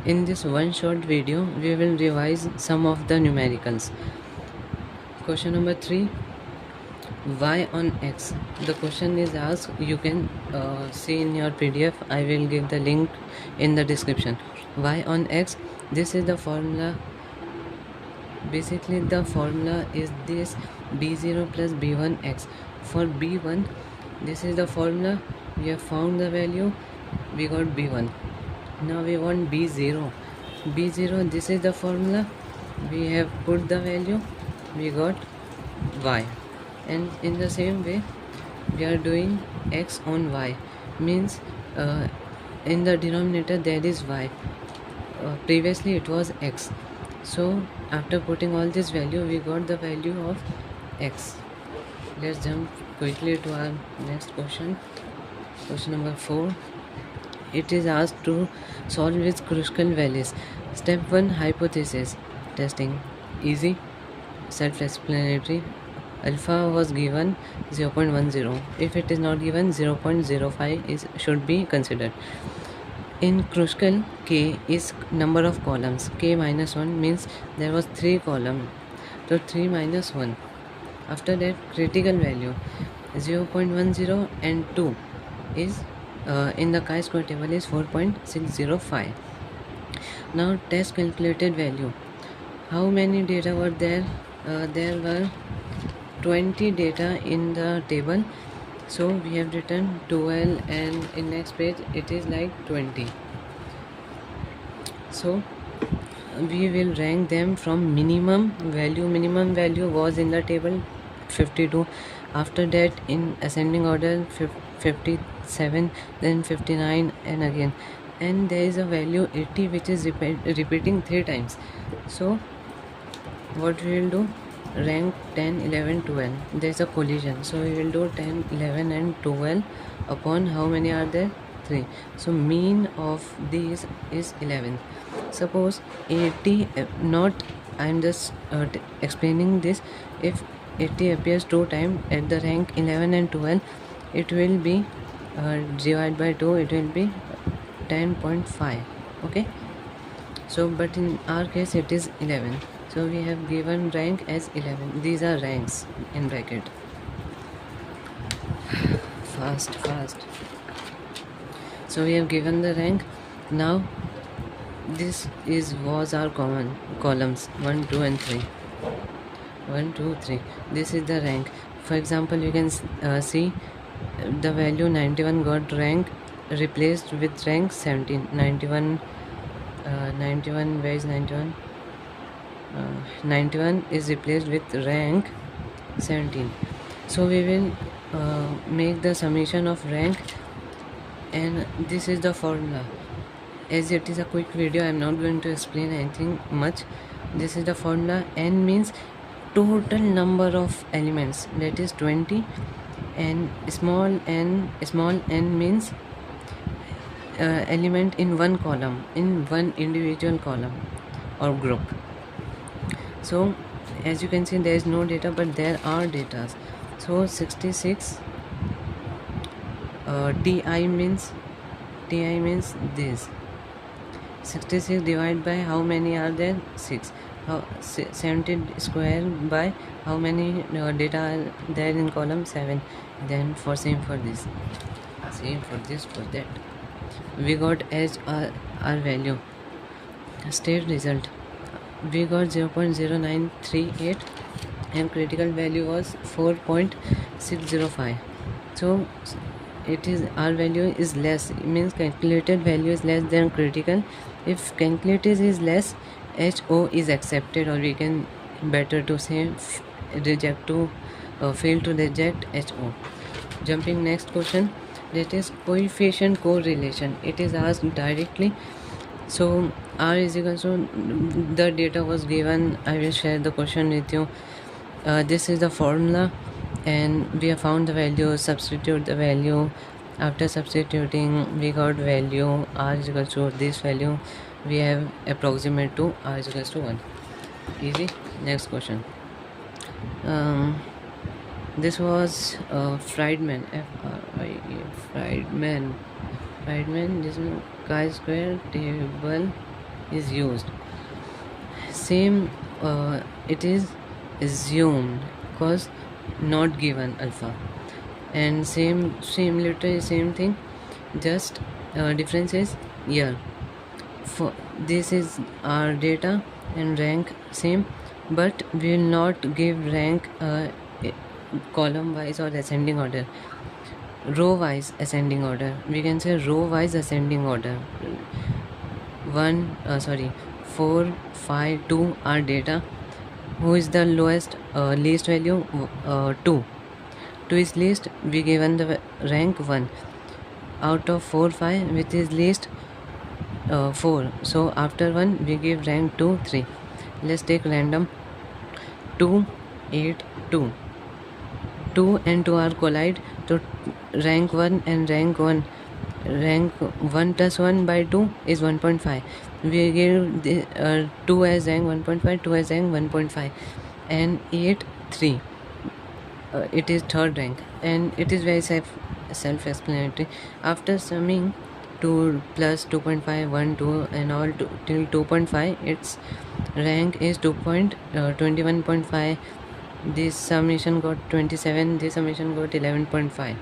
In this one short video, we will revise some of the numericals. Question number 3, y on x. The question is asked, you can see in your PDF. I will give the link in the description. Y on x, this is the formula. Basically the formula is this: b0 plus b1x. For b1, this is the formula. We have found the value, we got b1. Now we want b0. b0, this is the formula. We have put the value, we got y. And in the same way, we are doing x on y, means in the denominator there is y. Previously it was x, so after putting all this value, we got the value of x. Let's jump quickly to our next question. Question number 4. It is asked to solve with Kruskal values. Step 1, hypothesis testing. Easy, self-explanatory. Alpha was given 0.10. If it is not given, 0.05 should be considered. In Kruskal, k is number of columns. K minus 1 means there was 3 columns. So 3 minus 1. After that, critical value 0.10 and 2 is in the chi-square table is 4.605. Now test calculated value. How many data were there? There were 20 data in the table, so we have written 12, and in next page it is like 20. So we will rank them from minimum value. Minimum value was in the table 52. After that, in ascending order, 57, then 59, and again. And there is a value 80 which is repeating 3 times. So what we will do, rank 10, 11, 12. There is a collision, so we will do 10, 11 and 12 upon how many are there? 3. So mean of these is 11. Suppose 80, not, I am just explaining this. If 80 appears 2 times at the rank 11 and 12, it will be divided by 2, it will be 10.5. okay, so but in our case it is 11, so we have given rank as 11. These are ranks in bracket. Fast. So we have given the rank. Now this was our common columns 1, 2 and 3. 1, 2, 3. This is the rank. For example, you can see the value 91 got rank replaced with rank 17. 91, where is 91? 91 is replaced with rank 17. So we will make the summation of rank, and this is the formula. As it is a quick video, I am not going to explain anything much. This is the formula. N means total number of elements, that is 20, and small n means element in one column, in one individual column or group. So as you can see, there is no data, but there are data. So 66 ti means this. 66 divided by how many are there? 6. 70 square by how many data are there in column? 7. Then for same for this, for that. We got as our value. State result, we got 0.0938 and critical value was 4.605. so it is, our value is less, it means calculated value is less than critical. If calculated is less, HO is accepted, or we can better to say reject to fail to reject HO. Jumping next question, that is coefficient correlation. It is asked directly. So R is equal to, the data was given. I will share the question with you. This is the formula, and we have found the value. Substitute the value. After substituting, we got value R is equal to this value. We have approximate to R is equal to 1. Easy. Next question. This was Friedman. Friedman. This is chi-square table is used. Same, it is assumed cause not given alpha, and same literally same thing, just difference is here. For this is our data and rank same, but we will not give rank column wise or ascending order. Row wise ascending order, we can say row wise ascending order. 4 5 2 are data. Who is the lowest least value? 2 is least, we given the rank 1 out of 4 5, which is least 4, so after 1 we give rank 2 3. Let's take random. 2 8 2 and 2 are collide, so rank 1 and rank 1, rank 1 plus 1 by 2 is 1.5. We give the 2 as rank 1.5, 2 as rank 1.5, and 8 3, it is third rank, and it is very self-explanatory. After summing 2 plus 2.5 1 2 and all till 2.5, its rank is 21.5. This summation got 27, this summation got 11.5.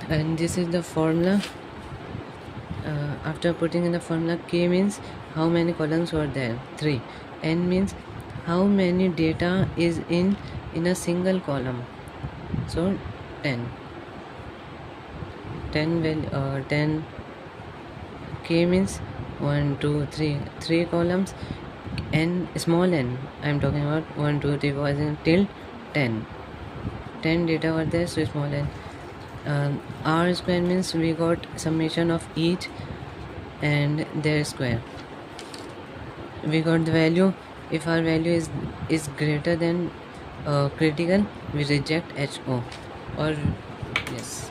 And this is the formula. After putting in the formula, k means how many columns were there, 3. N means how many data is in a single column, so 10. 10 k means 1 2 3 columns, n small n, I am talking about 1 2 3 4 till 10 data were there, so small n. R square means we got summation of each and their square. We got the value. If our value is greater than critical, we reject HO, or yes.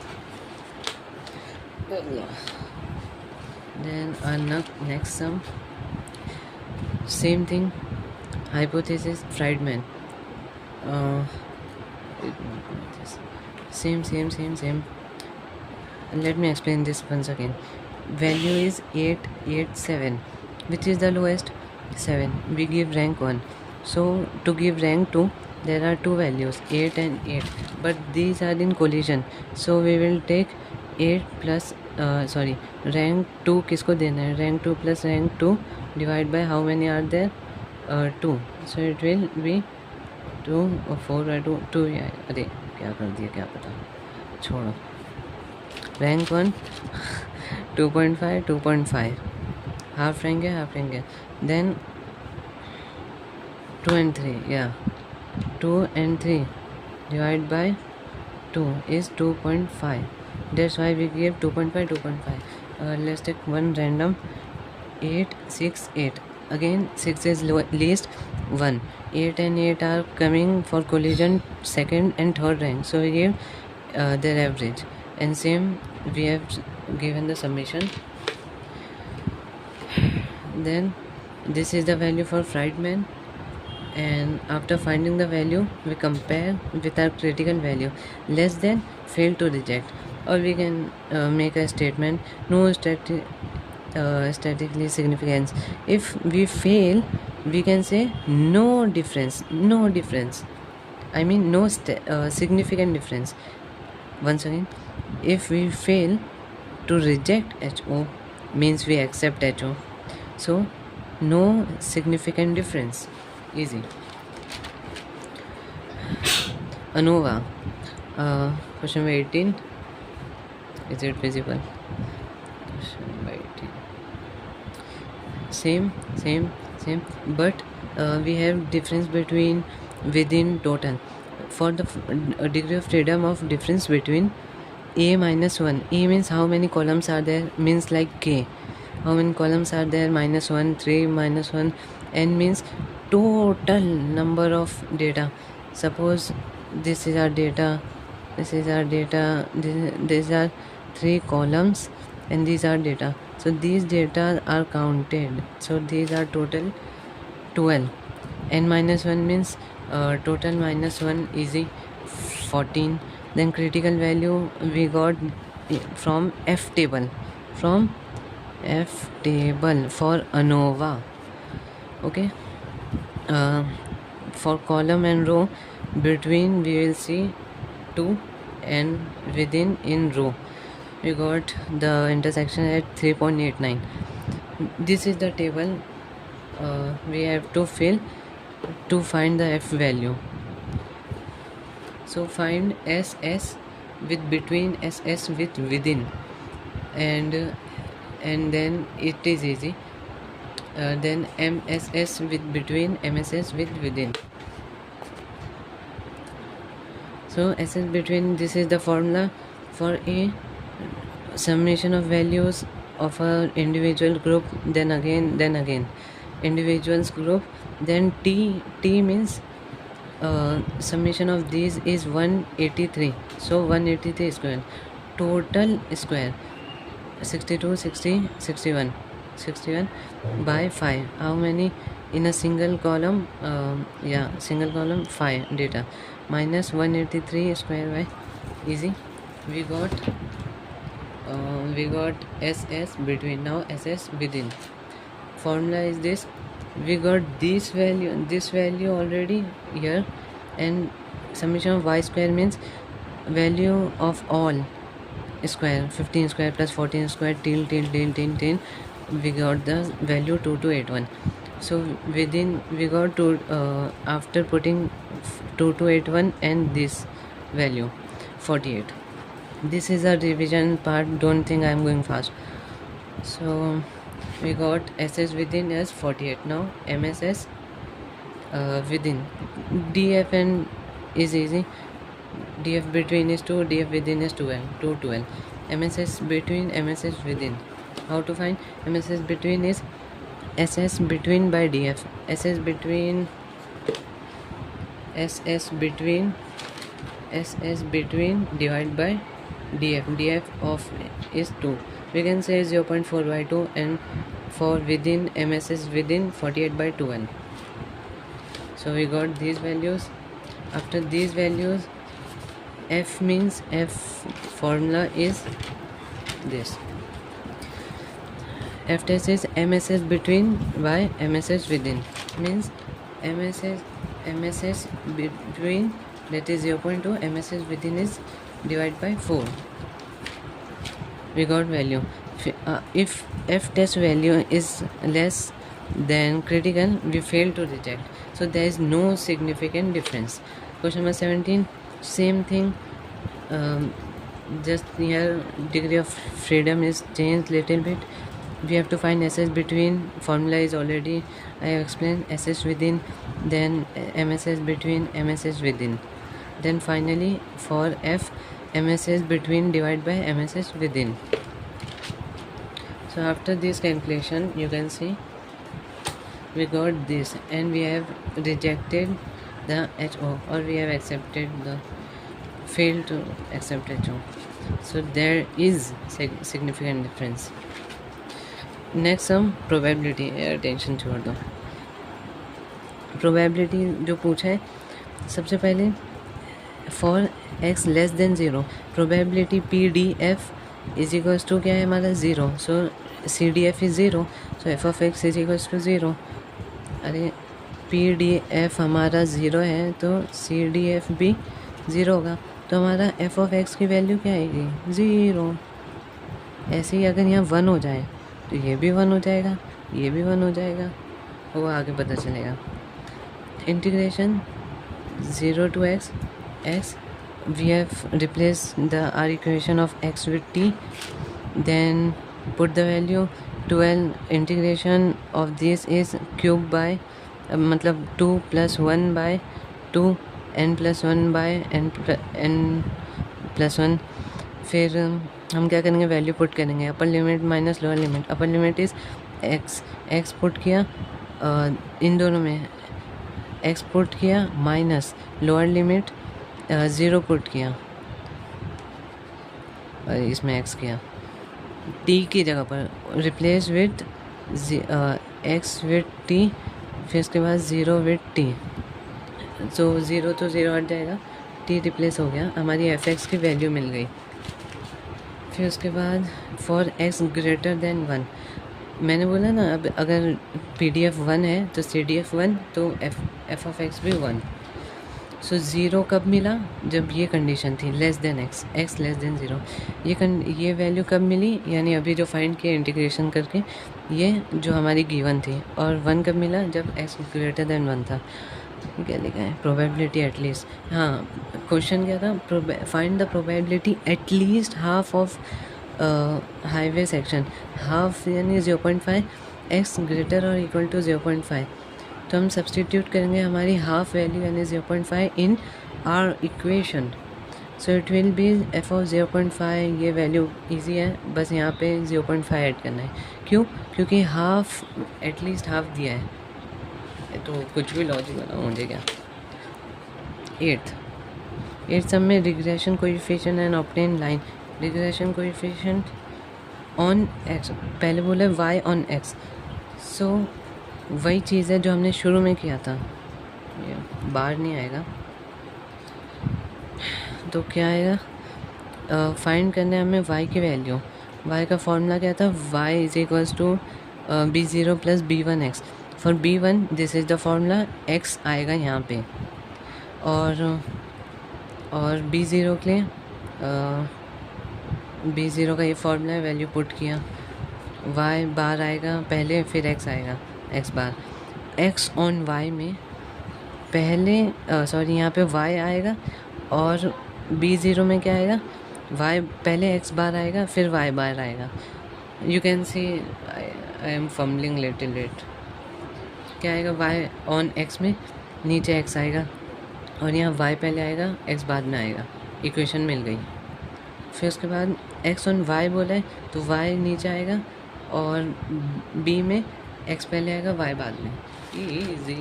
Then our next sum, same thing, hypothesis Friedman. Same. Let me explain this once again. Value is 887, which is the lowest? 7. We give rank 1. So to give rank 2, there are two values, 8 and 8, but these are in collision, so we will take 8 plus rank 2 किसको देना है? rank 2 plus rank 2 divide by how many are there? 2. So it will be 2 or 4 by 2. अरे क्या कर दिया, क्या पता, छोड़ो. rank 1 2.5 half rank है. Then 2 and 3, 2 and 3 divided by 2 is 2.5. That's why we give 2.5. Let's take one random. 8 6 8. Again 6 is least 1. 8 and 8 are coming for collision second and third rank, so we give their average, and same we have given the summation. Then this is the value for Friedman, and after finding the value, we compare with our critical value, less than, fail to reject, or we can make a statement, no statistically significance. If we fail, we can say no difference, I mean no significant difference. Once again, if we fail to reject HO, means we accept HO, so no significant difference. Easy. ANOVA. Question number 18. Is it visible? Question number 18. Same. But we have difference between within total. For the degree of freedom of difference between A minus 1. A means how many columns are there, means like K. How many columns are there? minus 1, 3, minus 1. N means total number of data. Suppose this is our data, these are 3 columns, and these are data. So these data are counted, so these are total 12. N minus 1 means total minus 1, easy, 14. Then critical value we got from F table. from f table for ANOVA. Okay, for column and row between we will see 2 and within in row we got the intersection at 3.89. This is the table we have to fill to find the f value. So find SS with between, SS with within, and then it is easy. Then MSS with between, MSS with within. So SS between, this is the formula for a summation of values of a individual group, then again individuals group, then T means summation of these is 183. So 183 square, total square 62, 60, 61 by 5. How many in a single column? Single column 5 data minus 183 square by easy. We got SS between. Now SS within. Formula is this. We got this value already here, and summation of y square means value of all square, 15 square plus 14 square till we got the value 2281. So within we got to after putting 2281 and this value 48. This is a revision part, don't think I am going fast. So we got SS within as 48. Now MSS within, DFN is easy. DF between is 2, DF within is 12. MSS between, MSS within. How to find MSS between is SS between by DF. SS between divided by DF. DF of is 2. We can say 0.4 by 2, and for within, MSS within 48 by 2n. So we got these values. After these values, F means F formula is this. F test is MSS between by MSS within, means MSS between, that is 0.2, MSS within is divided by 4. We got value. If F test value is less than critical, we fail to reject. So there is no significant difference. Question number 17, same thing, just here degree of freedom is changed little bit. We have to find SS between. Formula is already I have explained. SS within, then MSS between, MSS within, then finally for F, MSS between divided by MSS within. So after this calculation, you can see we got this, and we have rejected the HO, or we have accepted the failed to accept HO. So there is significant difference. Next हम probability, tension छोड़ दो, probability जो पूछा है सबसे पहले for x less than 0, probability PDF is equals to क्या है हमारा 0. So CDF is 0, so f(x) is equals to 0. अरे PDF हमारा 0 है तो CDF भी 0 होगा, तो हमारा f(x) की वैल्यू क्या आएगी 0. ऐसे ही अगर यहाँ 1 हो जाए तो ये भी 1 हो जाएगा, ये भी 1 हो जाएगा, वो आगे पता चलेगा. Integration 0 to x, we have replaced our equation of x with t, then put the value 12. Integration of this is cube by मतलब 2 plus 1 by 2, n plus 1 by n plus 1. फिर हम क्या करेंगे, वैल्यू पुट करेंगे, upper limit minus lower limit. Upper limit is x put किया इन दोनों में, x put किया माइनस लोअर लिमिट 0 पुट किया और इसमें एक्स किया. टी की जगह पर replace with x with T, फिर उसके बाद 0 विथ टी. सो 0 तो 0 हट जाएगा, टी रिप्लेस हो गया, हमारी एफ एक्स की वैल्यू मिल गई. फिर उसके बाद फॉर एक्स ग्रेटर देन 1, मैंने बोला ना अब अगर PDF 1 है तो CDF 1, तो f of x भी 1। सो ज़ीरो कब मिला, जब ये कंडीशन थी less than x less than 0। ये वैल्यू कब मिली, यानी अभी जो फाइंड किया इंटीग्रेशन करके, ये जो हमारी गिवन थी। और 1 कब मिला, जब x ग्रेटर देन 1 था। क्या लिखा है, प्रोबेबिलिटी एटलीस्ट, हाँ क्वेश्चन क्या था, find the probability at least half of highway section. Half यानी 0.5, x ग्रेटर और इक्वल टू 0.5, तो हम सब्सटीट्यूट करेंगे हमारी हाफ वैल्यू यानी 0.5 इन R equation. So it will be f of 0.5। ये वैल्यू इजी है, बस यहाँ पे 0.5 ऐड करना है। क्यों, क्योंकि हाफ एटलीस्ट हाफ दिया है, तो कुछ भी लॉजिक बनाओ मुझे क्या। एट्थ सम में regression coefficient and obtain line. Regression coefficient on x, पहले बोले y ऑन x। सो वही चीज़ है जो हमने शुरू में किया था, ये बाहर नहीं आएगा तो क्या आएगा, फाइंड करना है हमें y की वैल्यू। y का फॉर्मूला क्या था, y is equals to b0 plus b1x। For b1 this is the formula, x आएगा यहाँ पे, और b0 के लिए b0 का ये फॉर्मूला है, वैल्यू पुट किया, y बार आएगा पहले, फिर x आएगा, x bar. x on y में पहले यहाँ पे y आएगा, और b0 में क्या आएगा, y पहले x बार आएगा, फिर y बार आएगा। You can see I am fumbling little late. क्या आएगा, y ऑन x में नीचे x आएगा, और यहाँ y पहले आएगा, x बाद में आएगा। इक्वेशन मिल गई। फिर उसके बाद x ऑन y बोला है तो y नीचे आएगा, और b में x पहले आएगा, y बाद में। इजी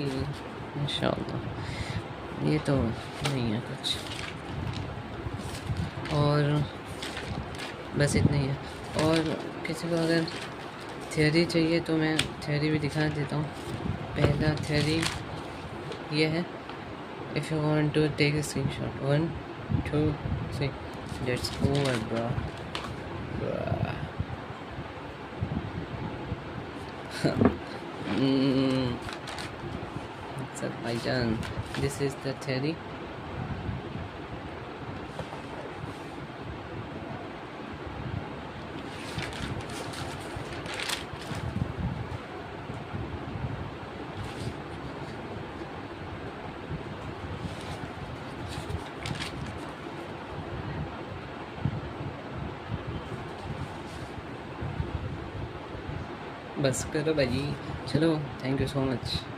इंशाल्लाह, ये तो नहीं है कुछ, और बस इतना ही है। और किसी को अगर थ्योरी चाहिए तो मैं थ्योरी भी दिखा देता हूँ। पहला थ्योरी ये है, if you want to take a screenshot, 1 2 3 let's over bro. Sir भाईजान, दिस इज द थ्योरी। बस करो भाई, चलो, थैंक यू सो मच।